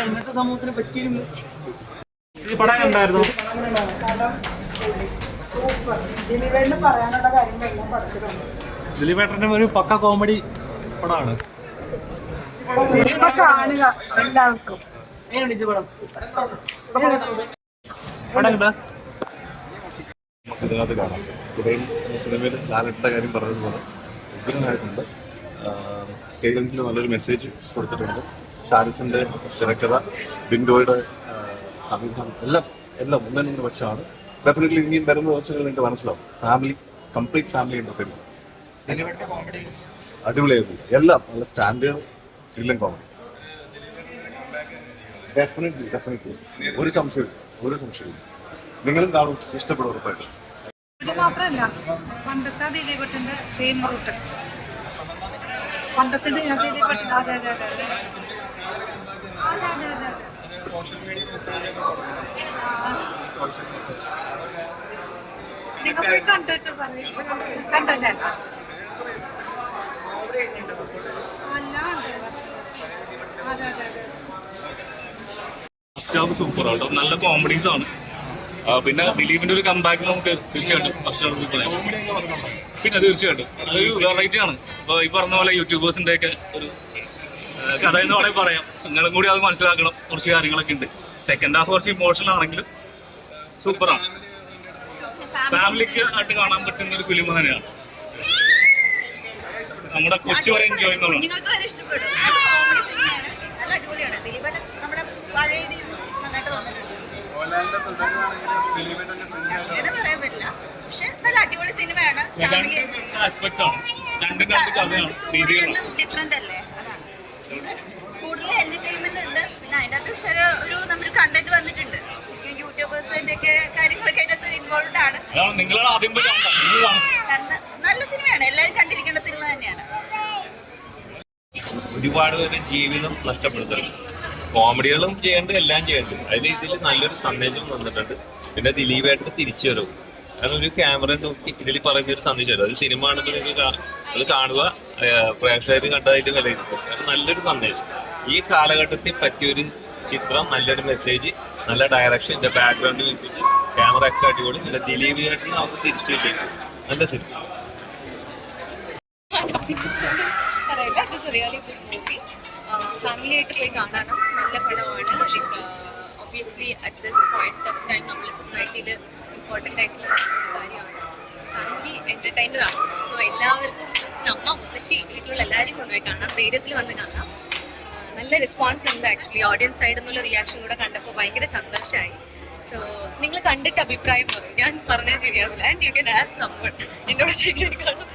ഇന്നത്തെ സമൂഹത്തിന് പറ്റിയൊരു ഈ പടം ഉണ്ടായിരുന്നു. ദിലീപേട്ടന്റെ ഒരു പക്ക കോമഡി പടമാണ്. കാണുക എല്ലാവർക്കും. ഇതിനകത്ത് കാണാം. ഇത്രയും സിനിമയിൽ ലാലേട്ടൻ്റെ കാര്യം പറഞ്ഞതുപോലെ ഉഗ്രനായിട്ടുണ്ട്. കേരളത്തിൽ നല്ലൊരു മെസ്സേജ് കൊടുത്തിട്ടുണ്ട്. ഷാരിസിന്റെ തിരക്കഥ, ബിൻഡോയുടെ സംവിധാനം എല്ലാം ഒന്നിനൊന്ന് വശമാണ്. ഡെഫിനറ്റ്ലി ഇനിയും വരുന്ന ദിവസങ്ങളിൽ നിങ്ങൾക്ക് മനസ്സിലാവും. ഫാമിലി, കംപ്ലീറ്റ് ഫാമിലി എന്റർടൈൻമെന്റ് അടിപൊളിയായിരുന്നു. എല്ലാം നല്ല സ്റ്റാൻഡേർഡ് കിടിലൻ കോമഡി. ഡെഫിനറ്റ്ലി ഒരു സംശയവും നിങ്ങളും കാണും, ഇഷ്ടപ്പെടും ഉറപ്പായിട്ട്. ഇത് മാത്രമല്ല, പണ്ടത്തെ ദിലീപേട്ടന്റെ സെയിം റൂട്ട്. പണ്ടത്തെ ദിലീപേട്ടൻ അതെ നിങ്ങൾ പോയി കണ്ടിട്ട് കണ്ടല്ലേ? സൂപ്പർ ആട്ടോ, നല്ല കോമഡീസ് ആണ്. പിന്നെ ദിലീപിന്റെ ഒരു കംബാക്ക് നമുക്ക് തീർച്ചയായിട്ടും പിന്നെ തീർച്ചയായിട്ടും ഒരു വെറൈറ്റി ആണ്. ഇപ്പൊ ഈ പറഞ്ഞ പോലെ യൂട്യൂബേഴ്സിന്റെ ഒക്കെ ഒരു കഥ എന്ന് വേണമെങ്കിൽ പറയാം. നിങ്ങളും കൂടി അത് മനസ്സിലാക്കണം. കുറച്ച് കാര്യങ്ങളൊക്കെ ഉണ്ട്. സെക്കൻഡ് ഹാഫ് കുറച്ച് ഇമോഷണൽ ആണെങ്കിലും സൂപ്പറാണ്. ഫാമിലിക്ക് ആയിട്ട് കാണാൻ പറ്റുന്ന ഒരു ഫിലിം തന്നെയാണ്. നമ്മുടെ കൊച്ചു വരെ എൻജോയ് ചെയ്യുന്നതാണ്. കൂടുതൽ എന്റർടൈൻമെന്റ് ഉണ്ട്. പിന്നെ അതിനകത്ത് ഒരു നമ്മുടെ കണ്ടന്റ് വന്നിട്ടുണ്ട്. യൂട്യൂബേഴ്സിന്റെ ഒക്കെ കാര്യങ്ങളൊക്കെ അതിനകത്ത് ഇൻവോൾവ് ആണ്. നല്ല സിനിമയാണ്, എല്ലാവരും കണ്ടിരിക്കേണ്ട സിനിമ തന്നെയാണ്. ഒരുപാട് പേര് ജീവിതം നഷ്ടപ്പെടുത്തുന്നുണ്ട്. കോമഡികളും ചെയ്യേണ്ടത്, എല്ലാം ചെയ്യേണ്ടത്. അതിൽ ഇതിൽ നല്ലൊരു സന്ദേശം വന്നിട്ടുണ്ട്. പിന്നെ ദിലീപേട്ടന് തിരിച്ചു വരും. കാരണം ഒരു ക്യാമറ നോക്കി ഇതിൽ പറയുന്ന ഒരു സന്ദേശം വരും. അത് സിനിമ കാണുമ്പോൾ നിങ്ങൾക്ക് അത് കാണുക, പ്രേക്ഷകർ കണ്ടതായിട്ട് വിലയിരുത്തുക. കാരണം നല്ലൊരു സന്ദേശം. ഈ കാലഘട്ടത്തിൽ പറ്റിയൊരു ചിത്രം, നല്ലൊരു മെസ്സേജ്, നല്ല ഡയറക്ഷൻ, ബാക്ക്ഗ്രൗണ്ട് മ്യൂസിക്, ക്യാമറ ഒക്കെ അടിപൊളി. പിന്നെ ദിലീപേട്ടന് അവർക്ക് തിരിച്ചു വെച്ചിട്ടുണ്ട്. നല്ല സിനിമ. ഫാമിലിയായിട്ട് പോയി കാണാനും നല്ല പടമാണ്. Like obviously at this point of time നമ്മുടെ സൊസൈറ്റിയിൽ ഇമ്പോർട്ടൻ്റ് ആയിട്ടുള്ള കാര്യമാണ്. ഫാമിലി എൻ്റർടൈനർ ആണ്. സോ എല്ലാവർക്കും അമ്മ, മുത്തശ്ശി വീട്ടിലുള്ള എല്ലാവരും കൊണ്ടുപോയി കാണാം. ധൈര്യത്തിൽ വന്ന് കാണാം. നല്ല റെസ്പോൺസ് ഉണ്ട്. ആക്ച്വലി ഓഡിയൻസ് സൈഡിൽ നിന്നുള്ള റിയാക്ഷൻ കൂടെ കണ്ടപ്പോൾ ഭയങ്കര സന്തോഷമായി. സോ നിങ്ങൾ കണ്ടിട്ട് അഭിപ്രായം പറയും. ഞാൻ പറഞ്ഞാൽ ശരിയാവില്ല. And you can ask someone എന്നോട് ശരിയായിരിക്കും.